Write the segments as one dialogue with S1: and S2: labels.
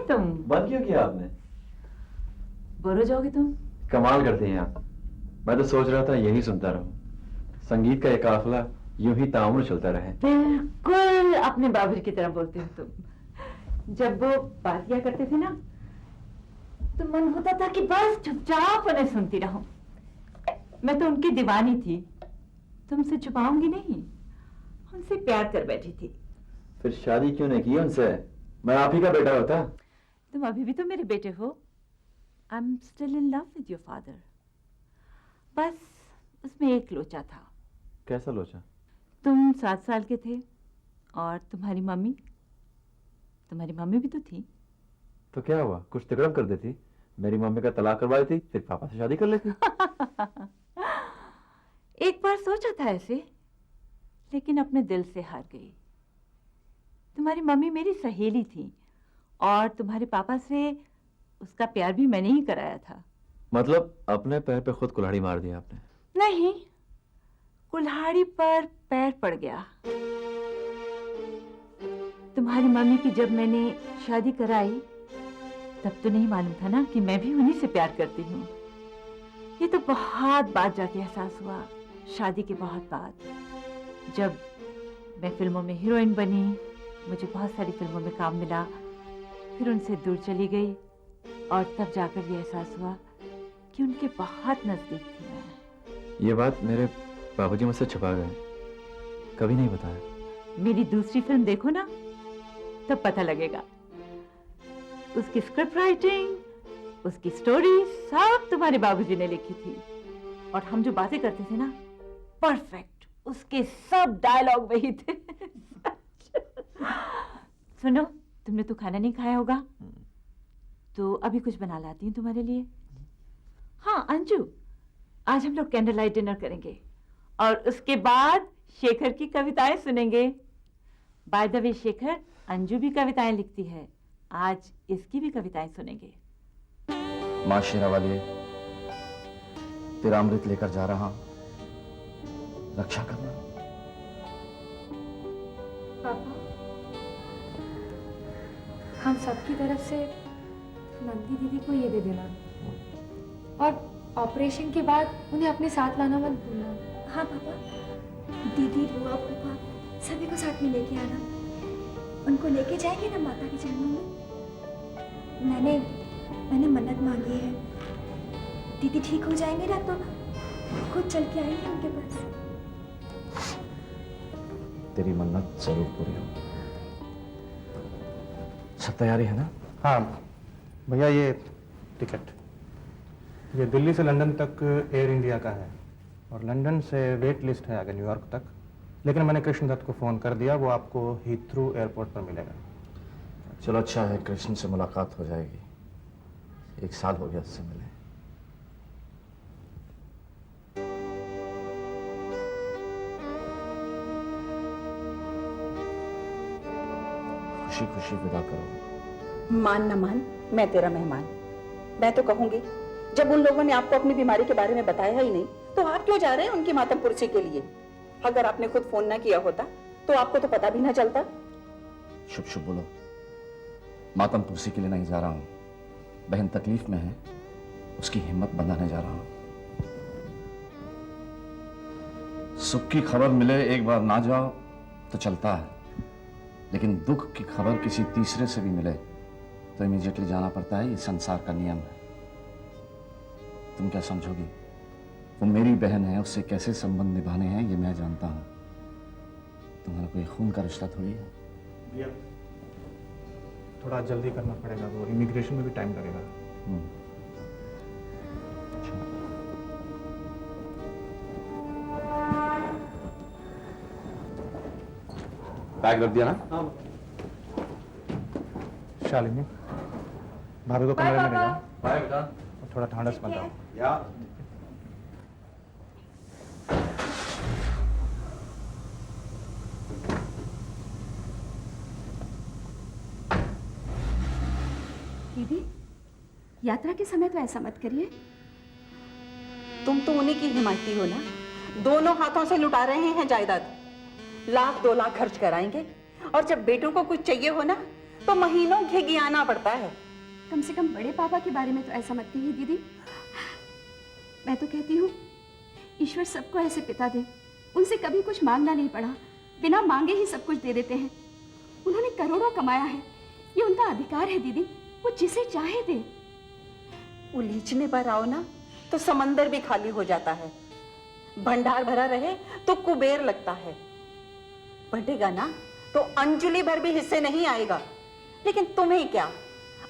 S1: तुम?
S2: बंद क्यों किया आपने?
S1: बोर हो जाओगे तुम?
S2: कमाल करते हैं आप। मैं तो सोच रहा था यही सुनता रहूं। संगीत का एक काफिला यूं ही ताउम्र चलता रहे।
S1: बिल्कुल अपने बाबूजी की तरह बोलते हो तुम। जब वो बात किया करते थे ना, तो मन होता था कि बस चुपचाप उन्हें सुनती रहूं। मैं तो उनकी दीवानी थी, तुमसे छुपाऊंगी नहीं, उनसे प्यार कर बैठी थी।
S2: फिर शादी क्यों नहीं की उनसे? मैं आप ही का बेटा होता।
S1: तुम अभी भी तो मेरे बेटे हो। I am still in love with your father. बस उसमें एक लोचा था।
S2: कैसा लोचा?
S1: तुम 7 साल के थे और तुम्हारी मम्मी भी तो थी।
S2: तो क्या हुआ, कुछ तिकड़म कर देती? मेरी मम्मी का तलाक करवा देती, फिर पापा से शादी कर लेती।
S1: एक बार सोचा था ऐसे, लेकिन अपने दिल से हार गई। तुम्हारी मम्मी मेरी सहेली थी और तुम्हारे पापा से उसका प्यार भी मैंने ही कराया था।
S2: मतलब अपने पैर पे खुद कुल्हाड़ी मार दिया आपने?
S1: नहीं, कुल्हाड़ी पर पैर पड़ गया। तुम्हारी मम्मी की जब मैंने शादी कराई, तब तो नहीं मालूम था ना कि मैं भी उन्हीं से प्यार करती हूँ। ये तो बहुत बाद जाके एहसास हुआ, शादी के बहुत बाद। जब मैं फिल्मों में हीरोइन बनी, मुझे बहुत सारी फिल्मों में काम मिला, फिर उनसे दूर चली गई और तब जाकर ये एहसास हुआ कि उनके बहुत नजदीक थी मैं।
S2: ये बात मेरे बाबूजी मुझसे छुपा गए, कभी नहीं बताया।
S1: मेरी दूसरी फिल्म देखो ना, तब पता लगेगा। उसकी स्क्रिप्ट राइटिंग, उसकी स्टोरी सब तुम्हारे बाबूजी ने लिखी थी। और हम जो बातें करते थे ना, परफेक्ट, उसके सब डायलॉग वही थे। सुनो, तुमने तो खाना नहीं खाया होगा, तो अभी कुछ बना लाती हूँ तुम्हारे लिए। हाँ अंजू, आज हम लोग कैंडल लाइट डिनर करेंगे और उसके बाद शेखर की कविताएं सुनेंगे। By the way Shekhar, Anju भी कविताएं लिखती है, आज इसकी भी कविताएं सुनेंगे।
S3: माँ शेरावाली, तेरा अमृत लेकर जा रहा हूं, रक्षा करना।
S4: पापा, हम सबकी तरफ से नंदी दीदी को ये दे देना, और ऑपरेशन के बाद उन्हें अपने साथ लाना मत भूलना।
S5: हाँ पापा, दीदी, बुआ, फूफा सभी को साथ में लेके आना। उनको लेके जाएंगे ना माता के चरणों में। मैंने मन्नत मांगी है, दीदी ठीक हो जाएंगे ना तो खुद चल के आएंगे उनके पास।
S3: तेरी मन्नत जरूर पूरी हो। सब तैयारी है ना?
S6: हाँ भैया, ये टिकट, ये दिल्ली से लंदन तक एयर इंडिया का है और लंदन से वेट लिस्ट है आगे न्यूयॉर्क तक। लेकिन मैंने कृष्ण दत्त को फ़ोन कर दिया, वो आपको हीथ्रू एयरपोर्ट पर मिलेगा।
S3: चलो अच्छा है, कृष्ण से मुलाकात हो जाएगी। 1 साल हो गया उससे मिले। खुशी खुशी विदा करो।
S7: मान न मान, मैं तेरा मेहमान। मैं तो कहूंगी, जब उन लोगों ने आपको अपनी बीमारी के बारे में बताया ही नहीं, तो आप क्यों जा रहे हैं उनकी मातम पुरसी के लिए? अगर आपने खुद फोन ना किया होता तो आपको तो पता भी ना चलता।
S3: शुभ शुभ बोलो। मातम पुरसी के लिए नहीं जा रहा हूं, बहन तकलीफ में है, उसकी हिम्मत बंधाने जा रहा हूं। सुख की खबर मिले एक बार ना जाओ तो चलता है, लेकिन दुख की खबर किसी तीसरे से भी मिले तो इमीडिएटली जाना पड़ता है। ये संसार का नियम है। तुम क्या समझोगी? वो मेरी बहन है, उससे कैसे संबंध निभाने हैं ये मैं जानता हूं। तुम्हारा कोई खून का रिश्ता थोड़ी है।
S6: भैया थोड़ा जल्दी करना पड़ेगा, वो इमिग्रेशन में भी टाइम लगेगा।
S3: बैग रख दिया ना?
S6: हाँ। शालिनी, भाभी को कमरे में ले जाओ।
S3: बाय बेटा।
S6: थोड़ा ढांढस बन जाओ।
S3: या
S5: दीदी, यात्रा के समय तो ऐसा मत करिए।
S7: तुम तो उन्हीं की हिमायती हो ना, दोनों हाथों से लुटा रहे हैं जायदाद। 1 लाख 2 लाख खर्च कराएंगे और जब बेटों को कुछ चाहिए हो ना तो महीनों घिघियाना पड़ता है।
S5: कम से कम बड़े पापा के बारे में तो ऐसा मत कहिए दीदी। मैं तो कहती हूँ ईश्वर सबको ऐसे पिता दे, उनसे कभी कुछ मांगना नहीं पड़ा, बिना मांगे ही सब कुछ दे देते हैं। उन्होंने करोड़ों कमाया है, ये उनका अधिकार है दीदी, वो जिसे चाहे दे।
S7: उलीझने पर आओ ना तो समंदर भी खाली हो जाता है, भंडार भरा रहे तो कुबेर लगता है। बढ़ेगा ना तो अंजुलि भर भी हिस्से नहीं आएगा। लेकिन तुम्हें क्या,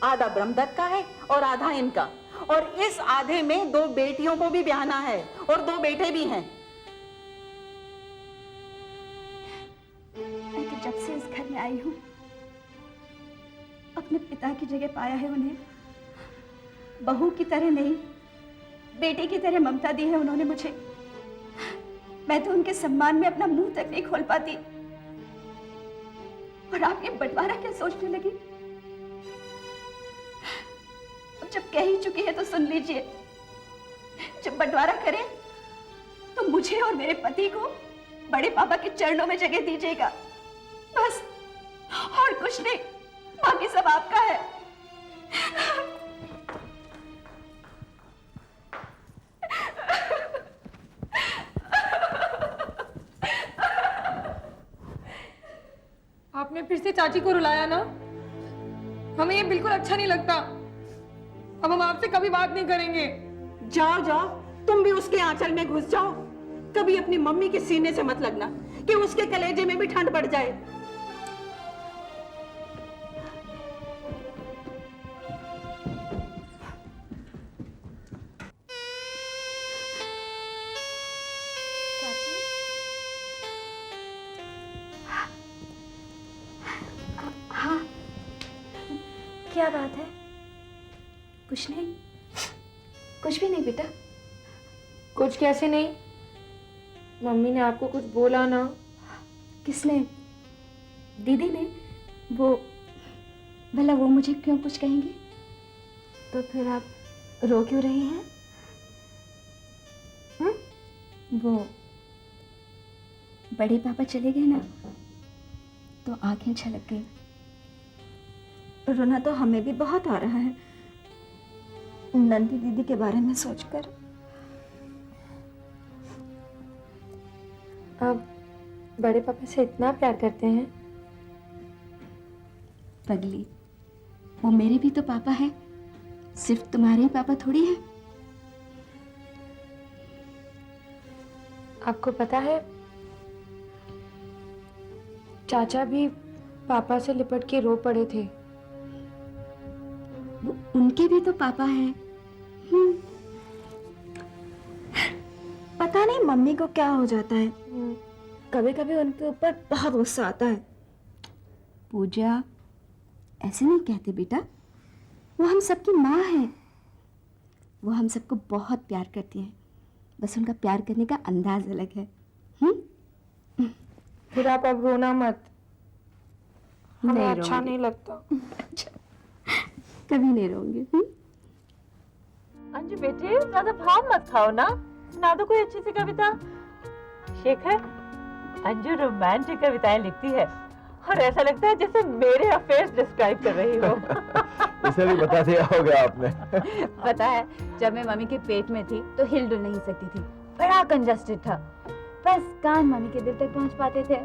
S7: आधा ब्रह्मदत्त का है और आधा इनका, और इस आधे में 2 बेटियों को भी ब्याहना है और 2 बेटे भी हैं।
S5: मैं तो जब से इस घर में आई हूँ अपने पिता की जगह पाया है उन्हें। बहू की तरह नहीं, बेटी की तरह ममता दी है उन्होंने मुझे। मैं तो उनके सम्मान में अपना मुंह तक नहीं खोल पाती। और आप ये बंटवारा क्या सोचने लगी? अब जब कह ही चुकी है तो सुन लीजिए, जब बंटवारा करें तो मुझे और मेरे पति को बड़े पापा के चरणों में जगह दीजिएगा, बस, और कुछ नहीं, बाकी सब आपका है।
S4: आपने फिर से चाची को रुलाया ना, हमें ये बिल्कुल अच्छा नहीं लगता। अब हम आपसे कभी बात नहीं करेंगे।
S7: जाओ जाओ, तुम भी उसके आंचल में घुस जाओ। कभी अपनी मम्मी के सीने से मत लगना कि उसके कलेजे में भी ठंड पड़ जाए।
S5: हाँ, क्या बात है? कुछ नहीं, कुछ भी नहीं बेटा।
S4: कुछ कैसे नहीं? मम्मी ने आपको कुछ बोला ना?
S5: किसने? दीदी ने। वो भला वो मुझे क्यों कुछ कहेंगी? तो फिर आप रो क्यों रही हैं? वो बड़े पापा चले गए ना तो आंखें छलक गई। रोना तो हमें भी बहुत आ रहा है नंदी दीदी के बारे में सोचकर।
S4: आप बड़े पापा से इतना प्यार करते हैं?
S5: पगली, वो मेरे भी तो पापा है, सिर्फ तुम्हारे ही पापा थोड़ी है।
S4: आपको पता है, चाचा भी पापा से लिपट के रो पड़े थे।
S5: वो उनके भी तो पापा हैं। पता नहीं मम्मी को क्या हो जाता है, कभी कभी उनके ऊपर बहुत गुस्सा आता है। पूजा, ऐसे नहीं कहते बेटा, वो हम सबकी माँ है। वो हम सबको बहुत प्यार करती है, बस उनका प्यार करने का अंदाज अलग है।
S4: फिर आप अब रोना मत, हमें
S5: नहीं
S4: अच्छा
S5: रोऊंगी।
S4: नहीं लगता।
S5: कभी नहीं रोऊंगी।
S1: अंजू बेटे, ज्यादा भाव मत खाओ ना, सुना दो कोई अच्छी सी कविता। शेखर, अंजू रोमांटिक कविताएं लिखती है और ऐसा लगता है जैसे मेरे अफेयर्स डिस्क्राइब कर रही हो।
S2: इसे भी बता दिया होगा आपने।
S1: पता है, जब मैं मम्मी के पेट में थी तो हिल डुल नहीं सकती थी, बड़ा कंजस्टेड था, बस कान मम्मी के दिल तक पहुंच पाते थे।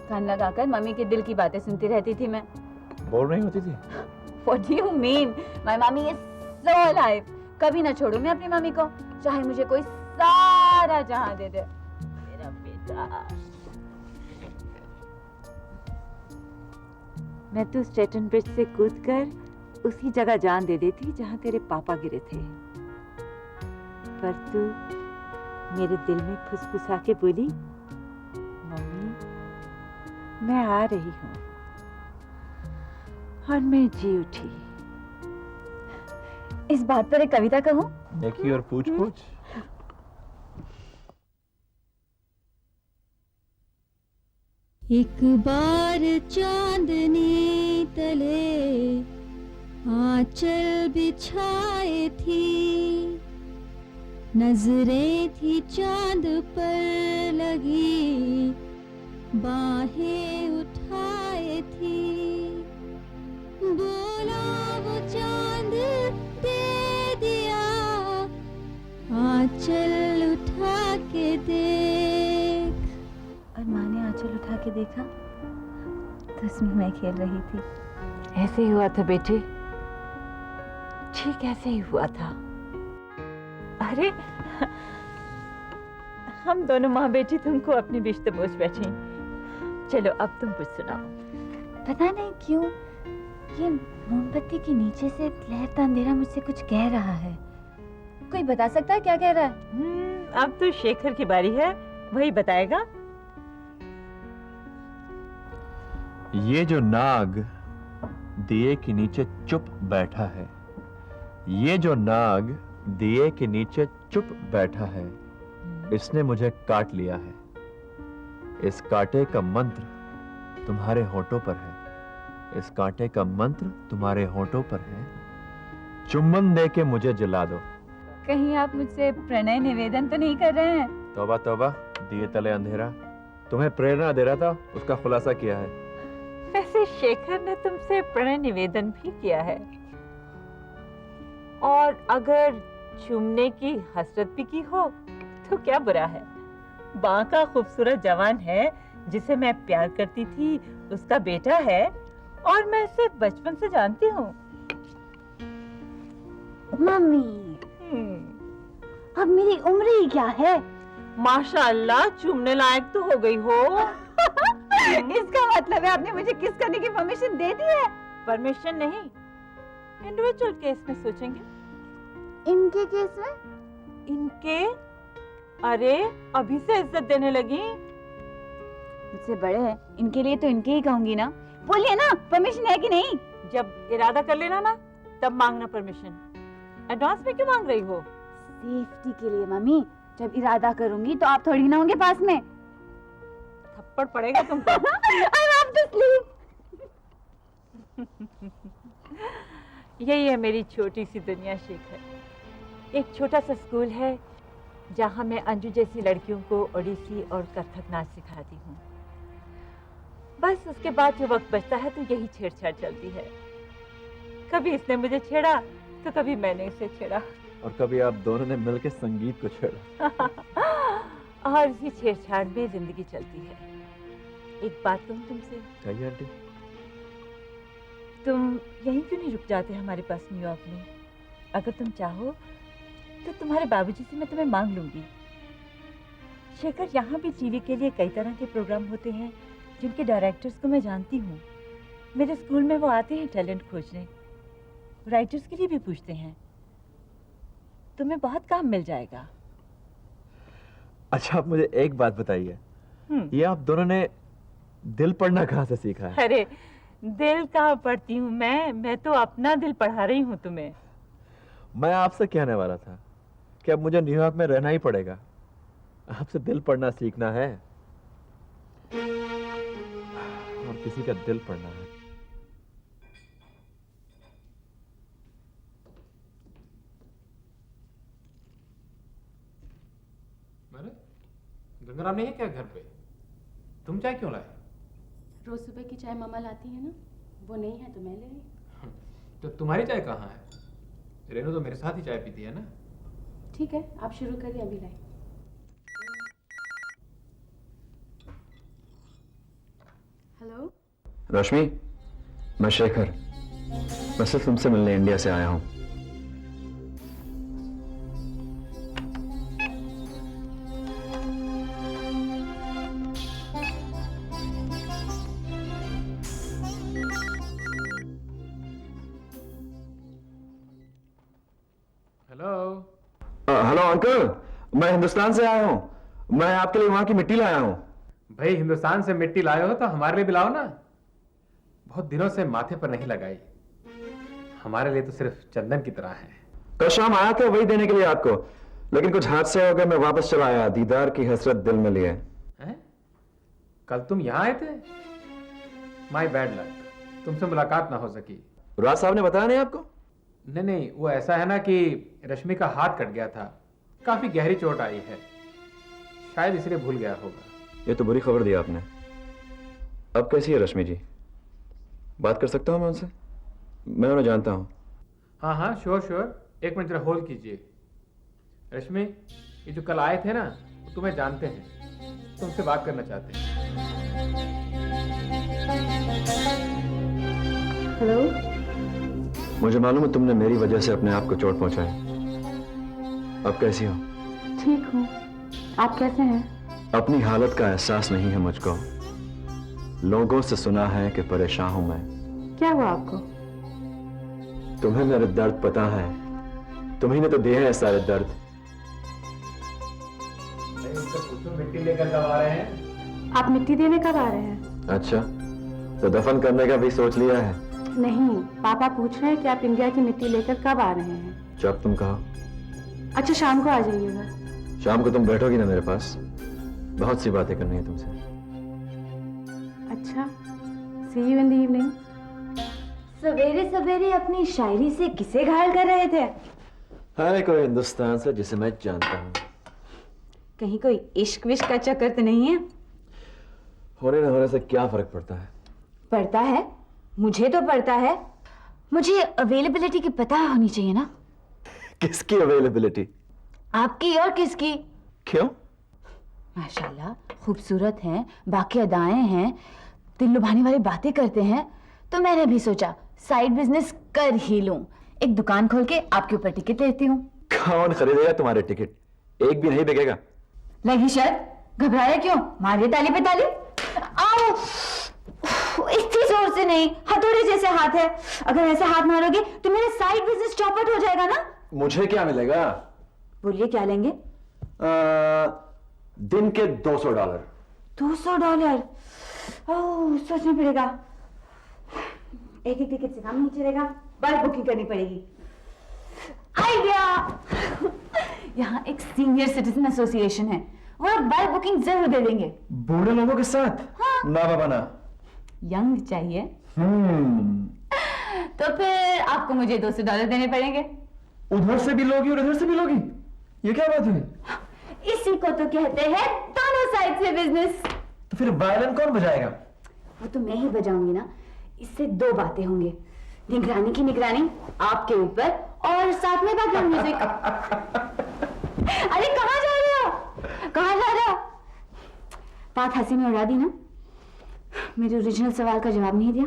S1: कान लगाकर मम्मी के दिल की बातें सुनती रहती थी मैं।
S2: बोल रही होती थी?
S1: What do you mean? My mommy is so alive. कभी ना छोड़ू मैं अपनी मम्मी को, चाहे मुझे कोई सारा जहां दे दे। मेरा बेटा। मैं तो स्टेटन ब्रिज से कूदकर उसी जगह जान दे देती जहां तेरे पापा गिरे थे, पर तू मेरे दिल में फुसफुसा के बोली, मम्मी मैं आ रही हूँ, और मैं जी उठी। इस बात पर एक कविता कहूँ?
S2: देखी और पूछ पूछ।
S8: एक बार चांदनी तले आंचल बिछाए थी, नजरें थी चांद पर लगी, बाहें उठाए थी, आंचल उठा के देख।
S5: और माँ ने आंचल उठा के देखा तो उसमें मैं खेल रही थी।
S1: ऐसे ही हुआ था बेटे, ठीक ऐसे ही हुआ था। अरे हम दोनों माँ बेटी तुमको अपनी रिश्ते पूछ बैठी। चलो अब तुम कुछ सुनाओ।
S5: पता नहीं क्यों ये मोमबत्ती के नीचे से लहरता अंधेरा मुझसे कुछ कह रहा है। कोई बता सकता है क्या कह रहा है?
S1: अब तो शेखर की बारी है, वही बताएगा।
S2: ये जो नाग दिए के नीचे चुप बैठा है, ये जो नाग दिए के नीचे चुप बैठा है, इसने मुझे काट लिया है। इस कांटे का मंत्र तुम्हारे होठों पर है, इस कांटे का मंत्र तुम्हारे होठों पर है। चुम्बन दे के मुझे जला दो।
S5: कहीं आप मुझसे प्रणय निवेदन तो नहीं कर रहे हैं?
S2: तौबा तौबा, दिए तले अंधेरा। तुम्हें प्रेरणा दे रहा था, उसका खुलासा किया है।
S1: वैसे शेखर ने तुमसे प्रणय निवेदन भी किया है, और अगर चूमने की हसरत भी की हो तो क्या बुरा है। बांका खूबसूरत जवान है जिसे मैं प्यार करती थी, उसका बेटा है और मैं इसे बचपन से जानती हूँ।
S5: मम्मी, अब मेरी उम्र ही क्या है?
S1: माशाअल्लाह, चूमने लायक तो हो गई हो।
S5: इसका मतलब है आपने मुझे किस करने की परमिशन दे दी है?
S1: परमिशन नहीं, इंडिविजुअल केस में सोचेंगे।
S5: इनके केस में?
S1: इनके? अरे अभी से इज्जत देने लगी।
S5: मुझसे बड़े हैं, इनके लिए तो इनके ही कहूंगी ना। बोलिए ना, परमिशन है कि नहीं?
S1: जब इरादा कर लेना ना तब मांगना परमिशन। एडवांस में क्यों मांग रही हो?
S5: सेफ्टी के लिए मम्मी। जब इरादा करूंगी तो आप थोड़ी ना होंगे पास में।
S1: थप्पड़ पड़ेगा तुमको।
S5: I have to sleep.
S1: यही है मेरी छोटी सी दुनिया शेखर। एक छोटा सा स्कूल है जहाँ मैं अंजू जैसी लड़कियों को ओडिसी और कथक नाच सिखाती हूँ। बस उसके बाद जो वक्त बचता है तो यही छेड़छाड़ चलती है। कभी इसने मुझे छेड़ा तो कभी मैंने इसे छेड़ा,
S2: और कभी आप दोनों ने मिलकर संगीत को छेड़ा।
S1: और इसी छेड़छाड़ में जिंदगी चलती है। एक बात कहूँ तुमसे,
S2: कहिए आंटी।
S1: तुम यहीं क्यों नहीं रुक जाते हमारे पास न्यूयॉर्क में? अगर तुम चाहो तो तुम्हारे बाबूजी से मैं तुम्हें मांग लूंगी। शेखर, यहाँ भी टीवी के लिए कई तरह के प्रोग्राम होते हैं जिनके डायरेक्टर्स को मैं जानती हूँ। मेरे स्कूल में वो आते हैं टैलेंट खोजने, राइटर्स के लिए भी पूछते हैं। तुम्हें बहुत काम मिल जाएगा।
S2: अच्छा, आप मुझे एक बात बताइए, ये आप दोनों ने दिल पढ़ना कहाँ से सीखा है?
S1: अरे दिल कहाँ पढ़ती हूँ मैं तो अपना दिल पढ़ा रही हूँ तुम्हें।
S2: मैं आपसे कहने वाला था कि अब मुझे न्यूयॉर्क में रहना ही पड़ेगा। आपसे दिल पढ़ना सीखना है और किसी का दिल पढ़ना है।
S6: गंगाराम नहीं है क्या घर पे? तुम चाय क्यों लाए?
S9: रोज सुबह की चाय मामा लाती है ना, वो नहीं है तो मैं ले आई।
S6: तो तुम्हारी चाय कहाँ है? रेनू तो मेरे साथ ही चाय पीती है ना।
S9: ठीक है, आप शुरू करिए, अभी लाई। हेलो
S2: रश्मि, मैं शेखर, मैं सिर्फ तुमसे मिलने इंडिया से आया हूँ। हेलो अंकल, मैं हिंदुस्तान से आया हूँ। मैं आपके लिए वहां की मिट्टी लाया हूँ।
S6: भाई, हिंदुस्तान से मिट्टी लाए हो तो हमारे लिए भी लाओ ना। बहुत दिनों से माथे पर नहीं लगाई। हमारे लिए तो सिर्फ चंदन की तरह है।
S2: कल शाम आया था वही देने के लिए आपको, लेकिन कुछ हादसे हो गए, मैं वापस चला आया। दीदार की हसरत दिल में लिए।
S6: हैं? कल तुम यहाँ आए थे? माय बैड लक, तुमसे मुलाकात ना हो सकी।
S2: राज साहब ने बताया नहीं आपको?
S6: नहीं, वो ऐसा है ना कि रश्मि का हाथ कट गया था, काफी गहरी चोट आई है, शायद इसलिए भूल गया होगा।
S2: ये तो बुरी खबर दी आपने। अब कैसी है रश्मि जी? बात कर सकता हूँ मैं उनसे? मैं उन्हें जानता हूँ।
S6: हाँ, श्योर। एक मिनट जरा होल्ड कीजिए। रश्मि,
S10: ये जो कल आए थे ना, तुम्हें जानते हैं, तुमसे बात करना चाहते हैं।
S4: हेलो।
S2: मुझे मालूम है तुमने मेरी वजह से अपने आप को चोट पहुंचाई। अब कैसी हो?
S9: ठीक हूँ, आप कैसे हैं?
S2: अपनी हालत का एहसास नहीं है मुझको। लोगों से सुना है कि परेशान हूं मैं।
S9: क्या हुआ आपको?
S2: तुम्हें मेरे दर्द पता है, तुम्ही ने तो दिए हैं सारे दर्द।
S10: मिट्टी लेकर कब आ रहे हैं?
S9: आप मिट्टी देने कब आ रहे हैं?
S2: अच्छा, तो दफन करने का भी सोच लिया है?
S9: नहीं, पापा पूछ रहे हैं कि आप इंडिया की मिट्टी लेकर कब आ रहे हैं।
S2: जब तुम कहो।
S9: अच्छा, शाम को आ जाइएगा।
S2: शाम को तुम बैठोगी ना मेरे पास, बहुत सी बातें करनी है तुमसे।
S9: अच्छा, सी यू इन द इवनिंग।
S5: सवेरे सवेरे अपनी शायरी से किसे घायल कर रहे थे?
S2: है कोई हिंदुस्तान से जिसे मैं जानता हूँ।
S5: कहीं कोई इश्क विश्क का चक्कर तो नहीं है?
S2: होने न होने से क्या फर्क पड़ता है?
S5: पड़ता है, मुझे तो पड़ता है। मुझे अवेलेबिलिटी की पता होनी चाहिए ना।
S2: किसकी अवेलेबिलिटी?
S5: आपकी और किसकी?
S2: क्यों?
S5: माशाल्लाह खूबसूरत हैं, बाकी अदाएं हैं, दिल लुभाने वाली बातें करते हैं, तो मैंने भी सोचा साइड बिजनेस कर ही लूं। एक दुकान खोल के आपके ऊपर टिकट लेती हूँ।
S2: कौन खरीदेगा तुम्हारे टिकट? एक भी नहीं बिकेगा।
S5: लगी शर्त? घबराया क्यों? मारिए ताली पे ताली। आओ, इतनी जोर से नहीं, हथौड़े जैसे हाथ है। अगर ऐसे हाथ मारोगे तो मेरा साइड बिजनेस चौपट हो जाएगा ना।
S2: मुझे क्या मिलेगा?
S5: बोलिए क्या लेंगे?
S2: दिन के $200।
S5: $200? ओह, सोचना पड़ेगा। एक एक टिकट से काम नहीं चलेगा, बल्क बुकिंग करनी पड़ेगी। आइडिया! यहाँ एक सीनियर सिटीजन एसोसिएशन है, वो बल्क बुकिंग जरूर दे देंगे।
S2: बूढ़े लोगों के साथ?
S5: हाँ।
S2: ना बाबा ना।
S5: यंग चाहिए। तो फिर आपको मुझे $200 देने पड़ेंगे।
S2: उधर से भी लोगी और इधर से भी लोगी? ये क्या बात हुई?
S5: इसी को तो कहते हैं दोनों साइड से बिजनेस।
S2: तो फिर वायलिन कौन बजाएगा?
S5: वो तो मैं ही बजाऊंगी ना। इससे दो बातें होंगी, निगरानी की निगरानी आपके ऊपर और साथ में बैकग्राउंड म्यूजिक। अरे कहाँ जा रहे हो? कहाँ जा रहे हो? बात हंसी में उड़ा दी ना। मेरे ओरिजिनल सवाल का जवाब नहीं दिया।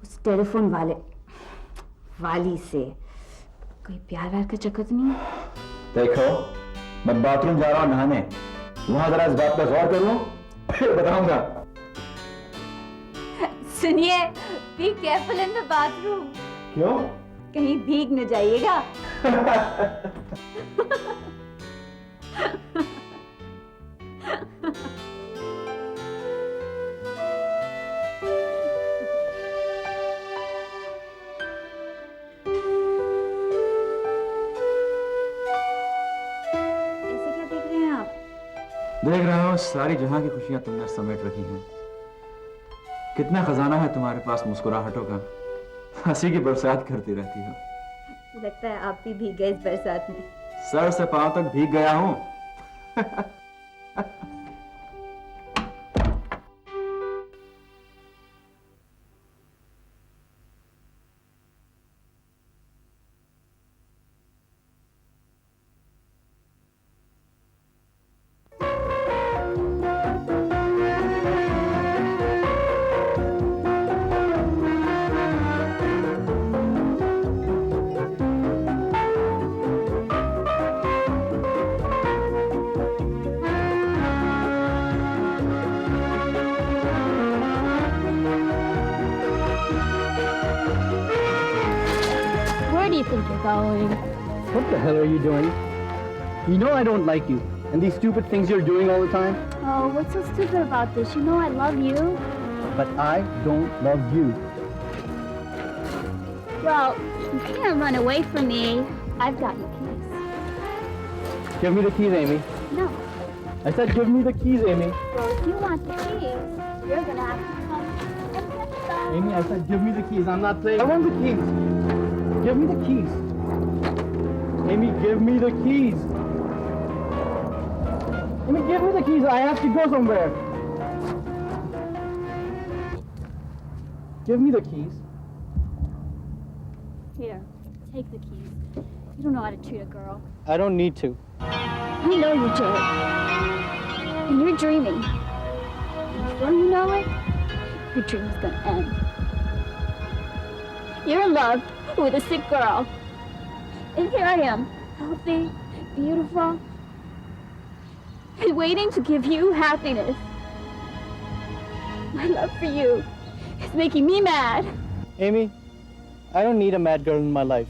S5: उस टेलीफोन वाली से कोई प्यार व्यार का चक्कर तो नहीं है?
S2: देखो, मैं बाथरूम जा रहा हूँ नहाने, वहां जरा इस बात पर गौर करूं, फिर बताऊंगा।
S5: सुनिए, be careful in the bathroom.
S2: क्यों?
S5: कहीं भीग न जाइएगा।
S2: देख रहा हूँ सारी जहां की खुशियां तुमने समेट रखी हैं। कितना खजाना है तुम्हारे पास मुस्कुराहटों का, हंसी की बरसात करती रहती हो।
S5: लगता है आप भी भीग गए इस बरसात में।
S2: सर से पांव तक भीग गया हूँ।
S11: What the hell are you doing? You know I don't like you, and these stupid things you're doing all the time.
S8: Oh, what's so stupid about this? You know I love you.
S11: But I don't love you.
S8: Well, you can't run away from me. I've got your keys.
S11: Give me the keys, Amy.
S8: No.
S11: I said give me the keys, Amy.
S8: Well, if you want the keys, you're gonna have to come and get them.
S11: Amy, I said give me the keys. I'm not playing. I want the keys. Give me the keys. Amy, give me the keys. Amy, give me the keys. I have to go somewhere. Give me the keys.
S8: Here, take the keys. You don't know how to treat a girl.
S11: I don't need to.
S8: I know you, Jay. And you're dreaming. And before you know it, your dream is gonna end. You're in love with a sick girl. And here I am, healthy, beautiful, and waiting to give you happiness. My love for you is making me mad.
S11: Amy, I don't need a mad girl in my life.